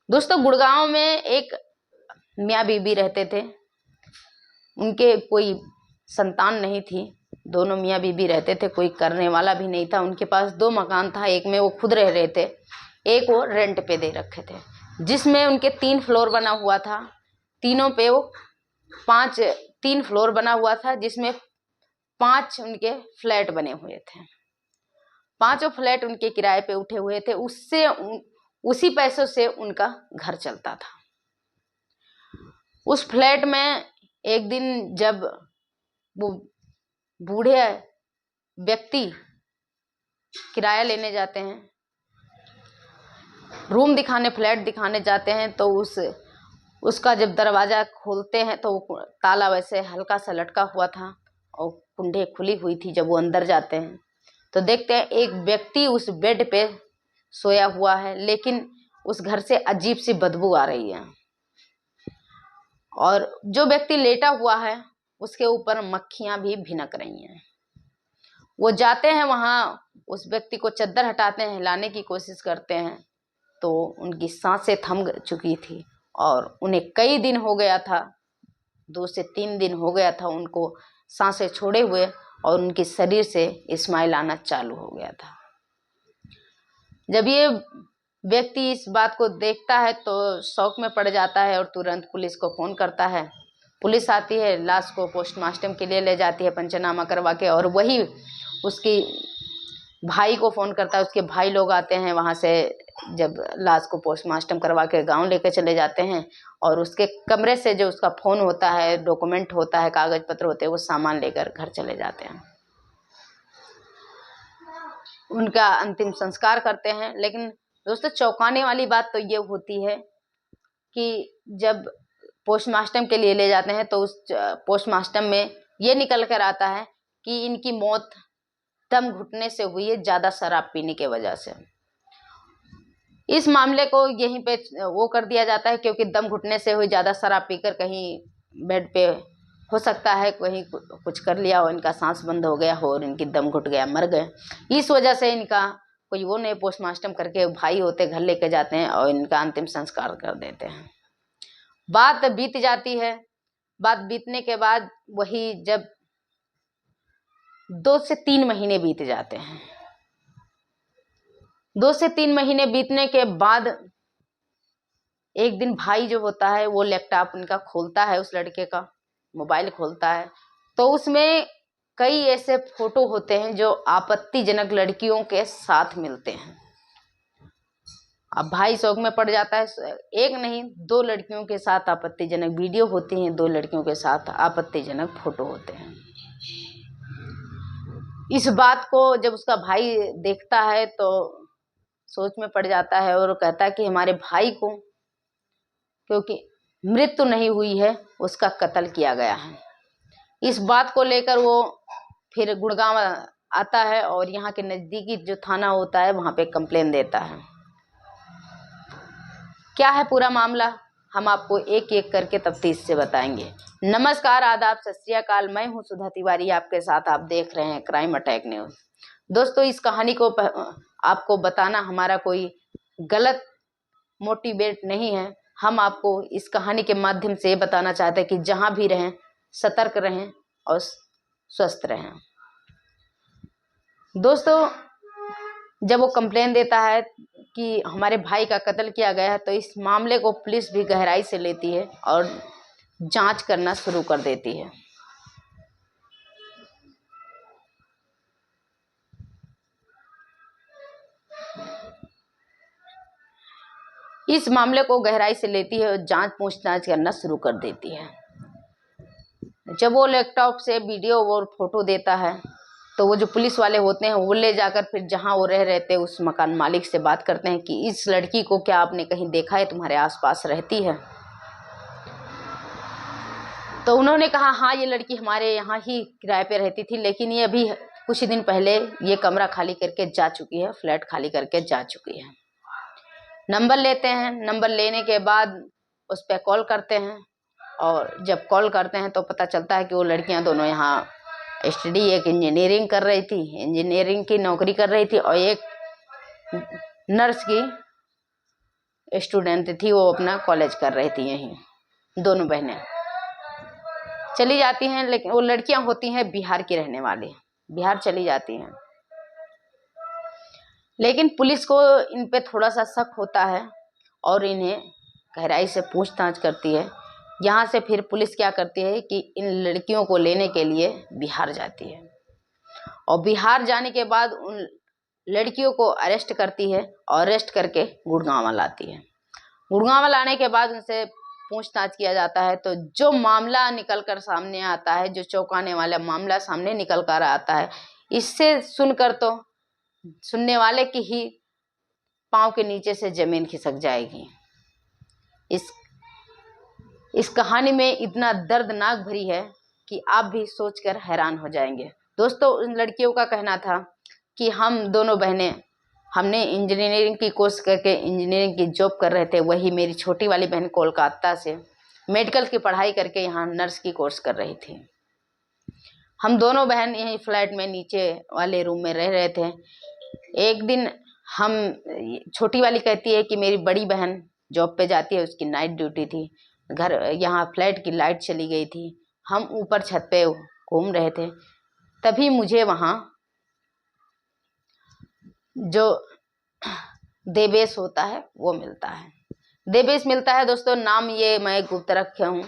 दोस्तों, गुड़गांव में एक मियाँ बीबी रहते थे। उनके कोई संतान नहीं थी। दोनों मियाँ बीबी रहते थे, कोई करने वाला भी नहीं था। उनके पास 2 मकान था, एक में वो खुद रह रहे थे, एक वो रेंट पे दे रखे थे, जिसमें उनके 3 फ्लोर बना हुआ था। तीनों पे वो 3 फ्लोर बना हुआ था, जिसमें 5 उनके फ्लैट बने हुए थे। 5 फ्लैट उनके किराए पे उठे हुए थे। उसी पैसों से उनका घर चलता था। उस फ्लैट में एक दिन जब वो बूढ़े व्यक्ति किराया लेने जाते हैं, रूम दिखाने, फ्लैट दिखाने जाते हैं, तो उसका जब दरवाजा खोलते हैं तो ताला वैसे हल्का सा लटका हुआ था और कुंडे खुली हुई थी। जब वो अंदर जाते हैं तो देखते हैं एक व्यक्ति उस बेड पे सोया हुआ है, लेकिन उस घर से अजीब सी बदबू आ रही है और जो व्यक्ति लेटा हुआ है उसके ऊपर मक्खियां भी भिनक रही हैं। वो जाते हैं वहां, उस व्यक्ति को चद्दर हटाते हैं, हिलाने की कोशिश करते हैं, तो उनकी सांसें थम चुकी थी और उन्हें कई दिन हो गया था, 2 से 3 दिन हो गया था उनको सांसें छोड़े हुए, और उनके शरीर से स्माइल आना चालू हो गया था। जब ये व्यक्ति इस बात को देखता है तो शौक में पड़ जाता है और तुरंत पुलिस को फोन करता है। पुलिस आती है, लाश को पोस्टमार्टम के लिए ले जाती है पंचनामा करवा के, और वही उसकी भाई को फोन करता है। उसके भाई लोग आते हैं वहां से, जब लाश को पोस्टमार्टम करवा के गांव लेकर चले जाते हैं, और उसके कमरे से जो उसका फोन होता है, डॉक्यूमेंट होता है, कागज पत्र होते हैं, वो सामान लेकर घर चले जाते हैं। उनका अंतिम संस्कार करते हैं। लेकिन दोस्तों, चौंकाने वाली बात तो ये होती है कि जब पोस्टमार्टम के लिए ले जाते हैं तो उस पोस्टमार्टम में ये निकल कर आता है कि इनकी मौत दम घुटने से हुई है, ज्यादा शराब पीने की वजह से। इस मामले को यहीं पे वो कर दिया जाता है, क्योंकि दम घुटने से हुई, ज्यादा शराब पीकर कहीं बेड पे हो सकता है कहीं कुछ कर लिया हो, इनका सांस बंद हो गया हो और इनकी दम घुट गया, मर गए। इस वजह से इनका कोई वो नहीं, पोस्टमार्टम करके भाई होते घर लेके जाते हैं और इनका अंतिम संस्कार कर देते हैं। बात बीत जाती है। बात बीतने के बाद वही जब 2 से 3 महीने बीत जाते हैं। 2 से 3 महीने बीतने के बाद एक दिन भाई जो होता है वो लैपटॉप उनका खोलता है, उस लड़के का मोबाइल खोलता है, तो उसमें कई ऐसे फोटो होते हैं जो आपत्तिजनक लड़कियों के साथ मिलते हैं। अब भाई शौक में पड़ जाता है। एक नहीं, 2 लड़कियों के साथ आपत्तिजनक वीडियो होती हैं, 2 लड़कियों के साथ आपत्तिजनक फोटो होते हैं। इस बात को जब उसका भाई देखता है तो सोच में पड़ जाता है और कहता है कि हमारे भाई को, क्योंकि मृत्यु नहीं हुई है, उसका कत्ल किया गया है। इस बात को लेकर वो फिर गुड़गांव आता है और यहाँ के नजदीकी जो थाना होता है वहां पे कंप्लेन देता है। क्या है पूरा मामला, हम आपको एक एक करके तफ्तीश से बताएंगे। नमस्कार, आदाब, सत श्री अकाल। मैं हूं सुधा तिवारी, आपके साथ आप देख रहे हैं क्राइम अटैक न्यूज। दोस्तों, इस कहानी को आपको बताना हमारा कोई गलत मोटिवेट नहीं है। हम आपको इस कहानी के माध्यम से ये बताना चाहते हैं कि जहां भी रहें, सतर्क रहें और स्वस्थ रहें। दोस्तों, जब वो कंप्लेन देता है कि हमारे भाई का कत्ल किया गया है, तो इस मामले को पुलिस भी गहराई से लेती है और जांच करना शुरू कर देती है। इस मामले को गहराई से लेती है और जांच पूछताछ करना शुरू कर देती है। जब वो लैपटॉप से वीडियो और फोटो देता है तो वो जो पुलिस वाले होते हैं वो ले जाकर फिर जहां वो रह रहे थे उस मकान मालिक से बात करते हैं कि इस लड़की को क्या आपने कहीं देखा है, तुम्हारे आसपास रहती है? तो उन्होंने कहा, हाँ, ये लड़की हमारे यहाँ ही किराए पे रहती थी, लेकिन ये अभी कुछ दिन पहले ये कमरा खाली करके जा चुकी है, फ्लैट खाली करके जा चुकी है। नंबर लेते हैं। नंबर लेने के बाद उस पर कॉल करते हैं, और जब कॉल करते हैं तो पता चलता है कि वो लड़कियां दोनों यहाँ स्टडी, एक इंजीनियरिंग कर रही थी, इंजीनियरिंग की नौकरी कर रही थी, और एक नर्स की स्टूडेंट थी, वो अपना कॉलेज कर रही थी यहीं। दोनों बहनें चली जाती हैं, लेकिन वो लड़कियां होती हैं बिहार की रहने वाली, बिहार चली जाती हैं। लेकिन पुलिस को इन पे थोड़ा सा शक होता है और इन्हें गहराई से पूछताछ करती है। यहाँ से फिर पुलिस क्या करती है कि इन लड़कियों को लेने के लिए बिहार जाती है, और बिहार जाने के बाद उन लड़कियों को अरेस्ट करती है और अरेस्ट करके गुड़गांव लाती है। गुड़गांव लाने के बाद उनसे पूछताछ किया जाता है, तो जो मामला निकल कर सामने आता है, जो चौंकाने वाला मामला सामने निकल कर आता है, इससे सुनकर तो सुनने वाले की ही पांव के नीचे से जमीन खिसक जाएगी। इस कहानी में इतना दर्दनाक भरी है कि आप भी सोचकर हैरान हो जाएंगे। दोस्तों, उन लड़कियों का कहना था कि हम दोनों बहनें, हमने इंजीनियरिंग की कोर्स करके इंजीनियरिंग की जॉब कर रहे थे, वही मेरी छोटी वाली बहन कोलकाता से मेडिकल की पढ़ाई करके यहाँ नर्स की कोर्स कर रही थी। हम दोनों बहन यहीं फ्लैट में नीचे वाले रूम में रह रहे थे। एक दिन हम, छोटी वाली कहती है कि मेरी बड़ी बहन जॉब पे जाती है, उसकी नाइट ड्यूटी थी, घर यहाँ फ्लैट की लाइट चली गई थी, हम ऊपर छत पे घूम रहे थे, तभी मुझे वहाँ जो देवेश होता है वो मिलता है। देवेश मिलता है दोस्तों, नाम ये मैं गुप्त रखा हूँ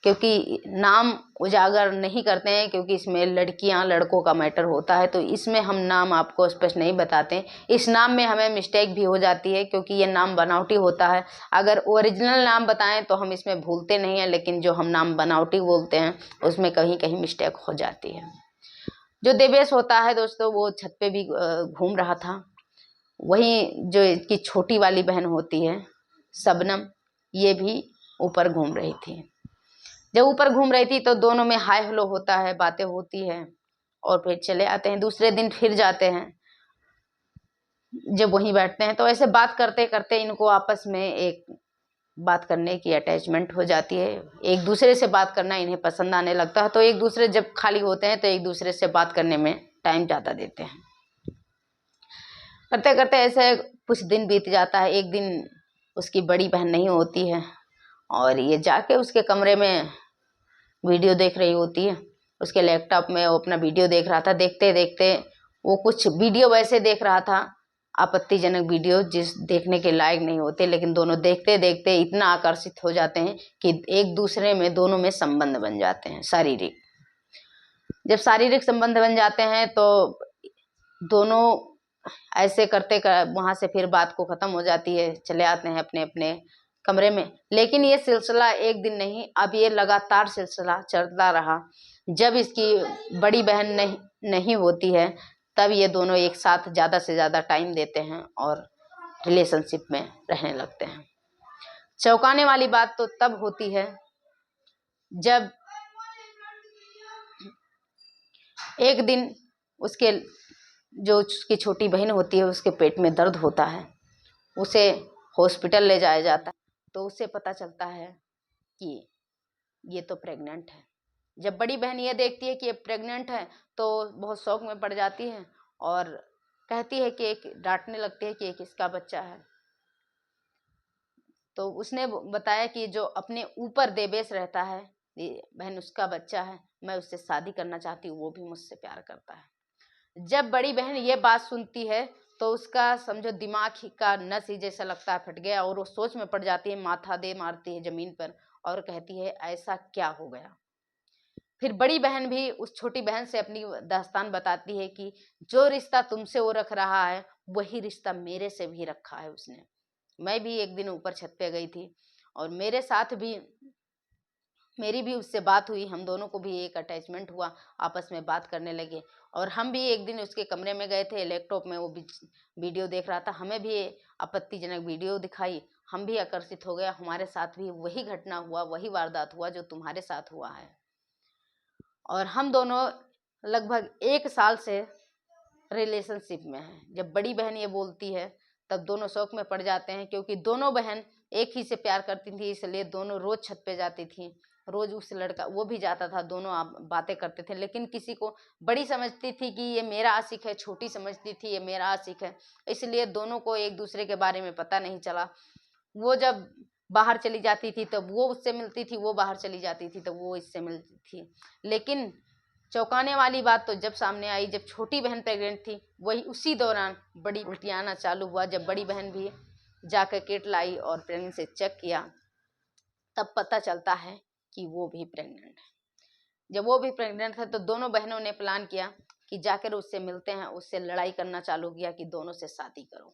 क्योंकि नाम उजागर नहीं करते हैं, क्योंकि इसमें लड़कियां लड़कों का मैटर होता है, तो इसमें हम नाम आपको स्पष्ट नहीं बताते। इस नाम में हमें मिस्टेक भी हो जाती है क्योंकि ये नाम बनावटी होता है। अगर ओरिजिनल नाम बताएं तो हम इसमें भूलते नहीं हैं, लेकिन जो हम नाम बनावटी बोलते हैं उसमें कहीं कहीं मिस्टेक हो जाती है। जो देवेश होता है दोस्तों, वो छत पे भी घूम रहा था। वहीं जो इसकी छोटी वाली बहन होती है शबनम, ये भी ऊपर घूम रही थी। जब ऊपर घूम रही थी तो दोनों में हाय हेलो होता है, बातें होती है, और फिर चले आते हैं। दूसरे दिन फिर जाते हैं, जब वहीं बैठते हैं तो ऐसे बात करते करते इनको आपस में एक बात करने की अटैचमेंट हो जाती है। एक दूसरे से बात करना इन्हें पसंद आने लगता है, तो एक दूसरे जब खाली होते हैं तो एक दूसरे से बात करने में टाइम ज़्यादा देते हैं। करते करते ऐसे कुछ दिन बीत जाता है। एक दिन उसकी बड़ी बहन नहीं होती है और ये जाके उसके कमरे में वीडियो देख रही होती है। उसके लैपटॉप में वो अपना वीडियो देख रहा था। देखते देखते वो कुछ वीडियो वैसे देख रहा था, आपत्तिजनक वीडियो जिस देखने के लायक नहीं होते, लेकिन दोनों देखते देखते इतना आकर्षित हो जाते हैं कि एक दूसरे में दोनों में संबंध बन जाते हैं शारीरिक। जब शारीरिक संबंध बन जाते हैं तो दोनों ऐसे करते वहां से फिर बात को खत्म हो जाती है, चले आते हैं अपने अपने कमरे में। लेकिन ये सिलसिला एक दिन नहीं, अब ये लगातार सिलसिला चलता रहा। जब इसकी बड़ी बहन नहीं होती है तब ये दोनों एक साथ ज़्यादा से ज़्यादा टाइम देते हैं और रिलेशनशिप में रहने लगते हैं। चौंकाने वाली बात तो तब होती है जब एक दिन उसके जो उसकी छोटी बहन होती है उसके पेट में दर्द होता है, उसे हॉस्पिटल ले जाया जाता है, तो उसे पता चलता है कि ये तो प्रेग्नेंट है। जब बड़ी बहन ये देखती है कि ये प्रेग्नेंट है तो बहुत शौक में पड़ जाती है और कहती है कि एक डांटने लगती है कि ये किसका बच्चा है। तो उसने बताया कि जो अपने ऊपर देवेश रहता है, ये बहन उसका बच्चा है, मैं उससे शादी करना चाहती हूँ, वो भी मुझसे प्यार करता है। जब बड़ी बहन ये बात सुनती है तो उसका समझो दिमाग ही का नस ही जैसा लगता है फट गया, और वो सोच में पड़ जाती है, माथा दे मारती है जमीन पर और कहती है ऐसा क्या हो गया। फिर बड़ी बहन भी उस छोटी बहन से अपनी दास्तान बताती है कि जो रिश्ता तुमसे वो रख रहा है वही रिश्ता मेरे से भी रखा है उसने। मैं भी एक दिन ऊपर छत पे गई थी और मेरे साथ भी मेरी भी उससे बात हुई, हम दोनों को भी एक अटैचमेंट हुआ, आपस में बात करने लगे। और हम भी एक दिन उसके कमरे में गए थे, लैपटॉप में वो वीडियो देख रहा था, हमें भी आपत्तिजनक वीडियो दिखाई, हम भी आकर्षित हो गया, हमारे साथ भी वही घटना हुआ, वही वारदात हुआ जो तुम्हारे साथ हुआ है। और हम दोनों लगभग 1 साल से रिलेशनशिप में हैं। जब बड़ी बहन ये बोलती है तब दोनों शौक में पड़ जाते हैं, क्योंकि दोनों बहन एक ही से प्यार करती थी, इसलिए दोनों रोज छत पे जाती थी। रोज उस लड़का वो भी जाता था, दोनों आप बातें करते थे। लेकिन किसी को बड़ी समझती थी कि ये मेरा आशिक है, छोटी समझती थी ये मेरा आशिक है, इसलिए दोनों को एक दूसरे के बारे में पता नहीं चला। वो जब बाहर चली जाती थी तब वो उससे मिलती थी, वो बाहर चली जाती थी तब वो इससे मिलती थी। लेकिन चौंकाने वाली बात तो जब सामने आई जब छोटी बहन प्रेग्नेंट थी, वही उसी दौरान बड़ी उल्टियाँ आना चालू हुआ। जब बड़ी बहन भी जाकर किट लाई और प्रेगनेंसी चेक किया तब पता चलता है कि वो भी प्रेग्नेंट है। जब वो भी प्रेग्नेंट है तो दोनों बहनों ने प्लान किया कि जाकर उससे मिलते हैं, उससे लड़ाई करना चालू किया कि दोनों से शादी करो।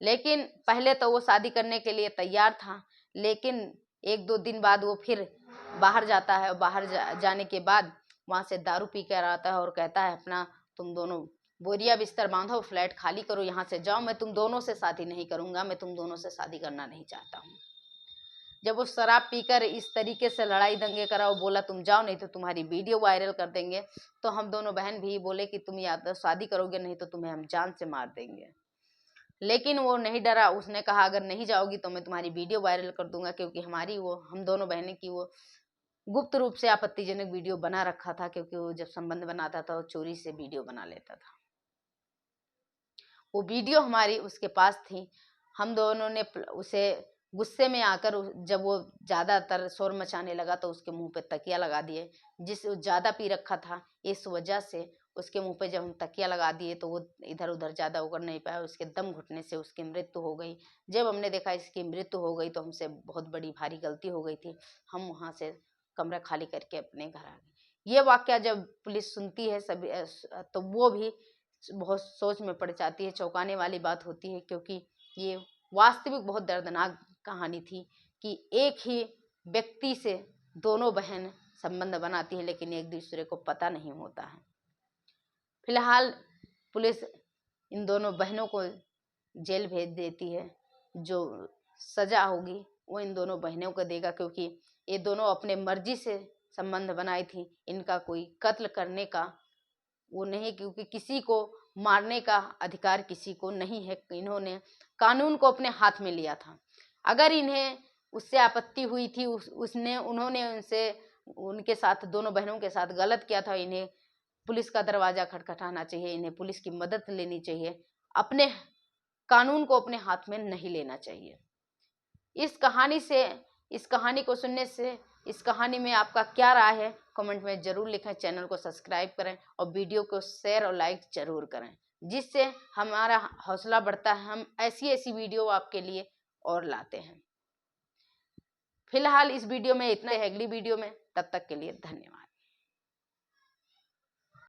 लेकिन पहले तो वो शादी करने के लिए तैयार था, लेकिन 1-2 दिन बाद वो फिर बाहर जाता है और बाहर जाने के बाद वहाँ से दारू पी कर आता है और कहता है अपना तुम दोनों बोरिया बिस्तर बांधो, फ्लैट खाली करो, यहाँ से जाओ, मैं तुम दोनों से शादी नहीं करूँगा, मैं तुम दोनों से शादी करना नहीं चाहता हूँ। जब वो शराब पीकर इस तरीके से लड़ाई दंगे करा और बोला तुम जाओ नहीं तो तुम्हारी वीडियो वायरल कर देंगे, तो हम दोनों बहन भी बोले कि तुम या तो शादी करोगे नहीं तो तुम्हें हम जान से मार देंगे। लेकिन वो नहीं डरा, उसने कहा अगर नहीं जाओगी तो मैं तुम्हारी वीडियो वायरल कर दूंगा, क्योंकि हम दोनों बहनें की वो गुप्त रूप से आपत्तिजनक वीडियो बना रखा था, क्योंकि वो जब संबंध बनाता था वो चोरी से वीडियो बना लेता था। वो वीडियो हमारी उसके पास थी। हम दोनों ने उसे गुस्से में आकर जब वो ज़्यादातर शोर मचाने लगा तो उसके मुंह पे तकिया लगा दिए, जिस ज़्यादा पी रखा था, इस वजह से उसके मुंह पे जब हम तकिया लगा दिए तो वो इधर उधर ज़्यादा उगर नहीं पाया, उसके दम घुटने से उसकी मृत्यु हो गई। जब हमने देखा इसकी मृत्यु हो गई तो हमसे बहुत बड़ी भारी गलती हो गई थी। हम वहाँ से कमरा खाली करके अपने घर आ गए। ये वाक़या जब पुलिस सुनती है सभी तो वो भी बहुत सोच में पड़ जाती है, चौंकाने वाली बात होती है, क्योंकि ये वास्तविक बहुत दर्दनाक कहानी थी कि एक ही व्यक्ति से दोनों बहन संबंध बनाती है, लेकिन एक दूसरे को पता नहीं होता है। फिलहाल पुलिस इन दोनों बहनों को जेल भेज देती है। जो सजा होगी वो इन दोनों बहनों को देगा, क्योंकि ये दोनों अपने मर्जी से संबंध बनाई थी। इनका कोई कत्ल करने का वो नहीं, क्योंकि किसी को मारने का अधिकार किसी को नहीं है। इन्होंने कानून को अपने हाथ में लिया था। अगर इन्हें उससे आपत्ति हुई थी, उन्होंने उनके साथ दोनों बहनों के साथ गलत किया था, इन्हें पुलिस का दरवाजा खटखटाना चाहिए, इन्हें पुलिस की मदद लेनी चाहिए, अपने कानून को अपने हाथ में नहीं लेना चाहिए। इस कहानी को सुनने से इस कहानी में आपका क्या राय है कमेंट में ज़रूर लिखें। चैनल को सब्सक्राइब करें और वीडियो को शेयर और लाइक ज़रूर करें, जिससे हमारा हौसला बढ़ता है। हम ऐसी वीडियो आपके लिए और लाते हैं। फिलहाल इस वीडियो में इतना है, अगली वीडियो में, तब तक के लिए धन्यवाद।